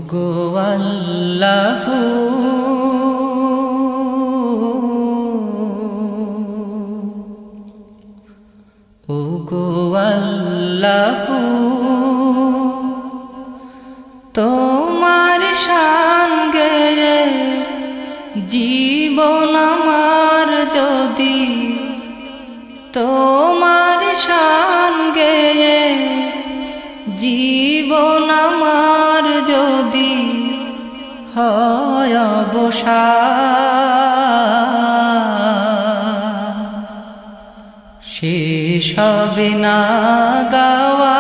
গো আল্লাহ ও গো আল্লাহ তোমার শান গেয়ে জীবন আমার যদি তোমার শান গেয়ে জীবন আমার যদি হয় অবসান শেষ হবে না গাওয়া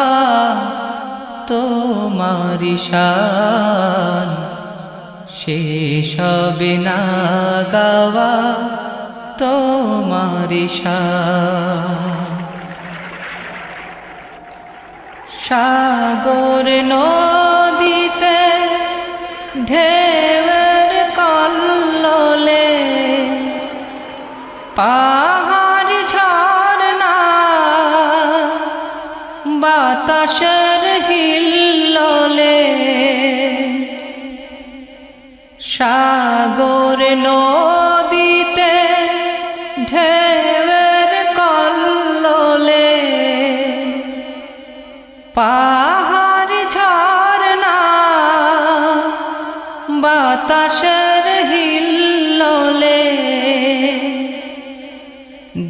তোমার শান শেষ হবে না গাওয়া তোমার শান সাগর নদীতে ঢেউয়ের কল্লোলে পাহাড় ঝরনা বাতাসের হিল্লোলে সাগর নদীতে ঢেউয়ের কল্লোলে পাহাড় ঝরনা বাতাসের হিল্লোলে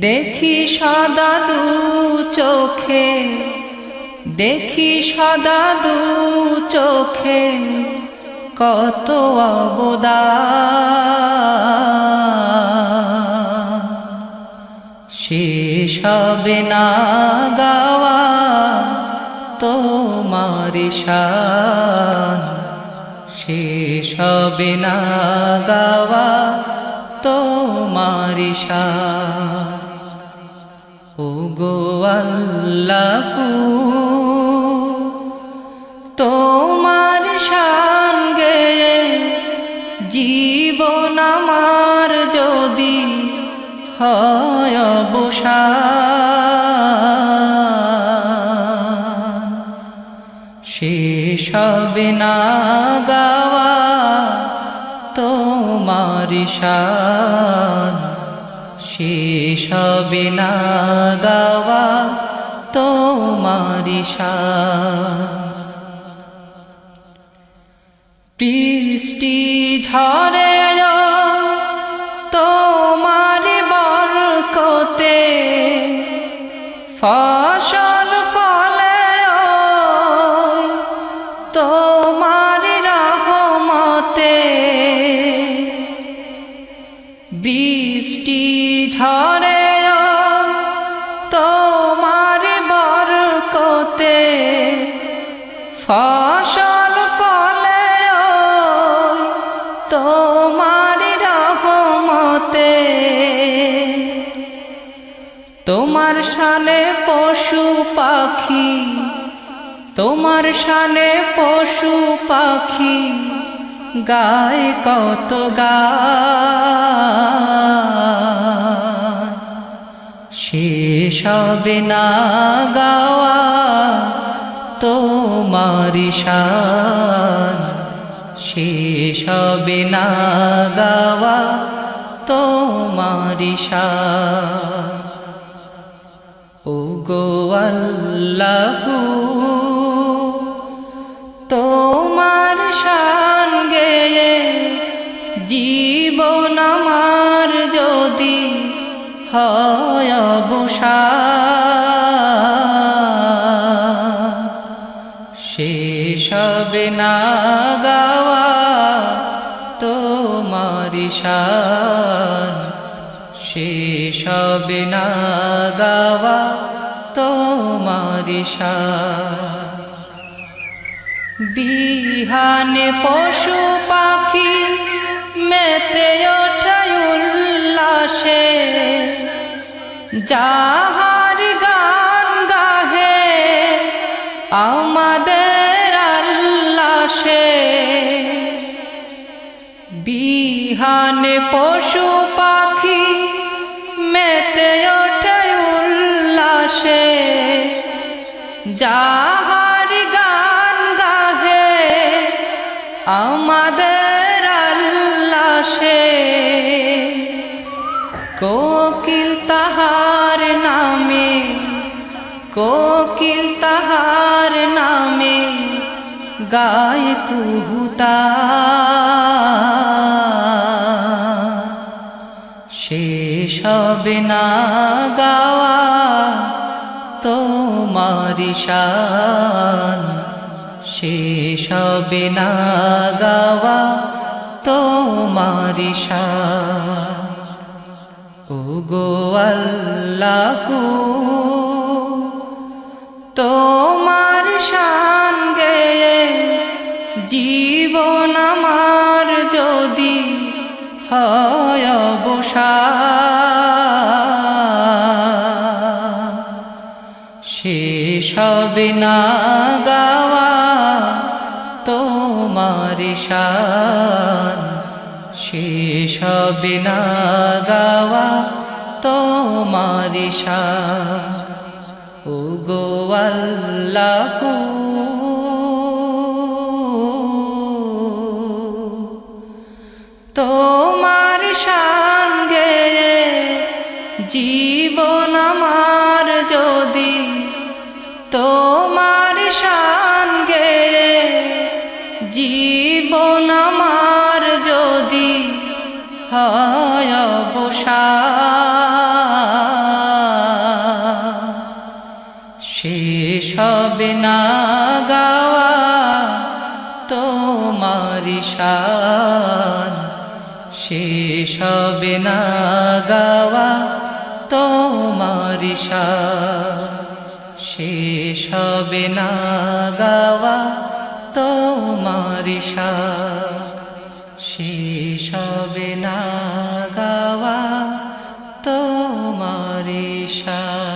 দেখি সদা দু চোখে দেখি সদা দু চোখে কত অবদান শেষ হবে না গাওয়া তোমার শান শেষ হবে না গাওয়া তোমার শান ও গো আল্লাহ তোমার শান গেয়ে জীবন আমার যদি হয় অবসান শেষ হবে না গাওয়া তোমার শান শেষ হবে না গাওয়া তোমার শান বৃষ্টি ঝরে তোমার বরকতে ফসল ফলে তোমার রহমতে বৃষ্টি ঝরে তোমার বরকতে ফসল ফলে তোমার রহমতে তোমার শানে পশু পাখি তোমার শানে পশু পাখি গায় কত গান শেষ হবে না গাওয়া তোমার শান শেষ হবে না গাওয়া তোমার শান ও গো আল্লাহ তোমার শান গেয়ে জীবন আমার যদি হয় অবসান শেষ হবে না গাওয়া তোমার শান শেষ হবে না গাওয়া তোমার শান বিহানে পশু পাখি মেতে ওঠায় উল্লাসে যাহার গান গাহে আমাদের আল্লাহ সে বিহানে পশু পাখি মেতে ওঠায় উল্লাসে যাহার গান গাহে কোকিল তাহার নামে, কোকিল তাহার নামে গায় কুহুতার। শেষ হবে না গাওয়া তোমারি শান, শেষ হবে না গাওয়া তোমারি শান। ওগো আল্লাহু তোমার শান গেয়ে জীবন আমার যদি হয় অবসান, শেষ হবে না গাওয়া তোমার শান, শেষ হবে না গাওয়া তোমার শান। ওগো আল্লাহু তোমার শান গেয়ে জীবন আমার যদি, তোমার শান গেয়ে জীবন আমার যদি হয় অবসান, শেষ হবে না গাওয়া তোমারি শান, শেষ হবে না গাওয়া তোমারি শান, শেষ হবে না গাওয়া তোমারি শান, শেষ হবে না গাওয়া তোমারি শান।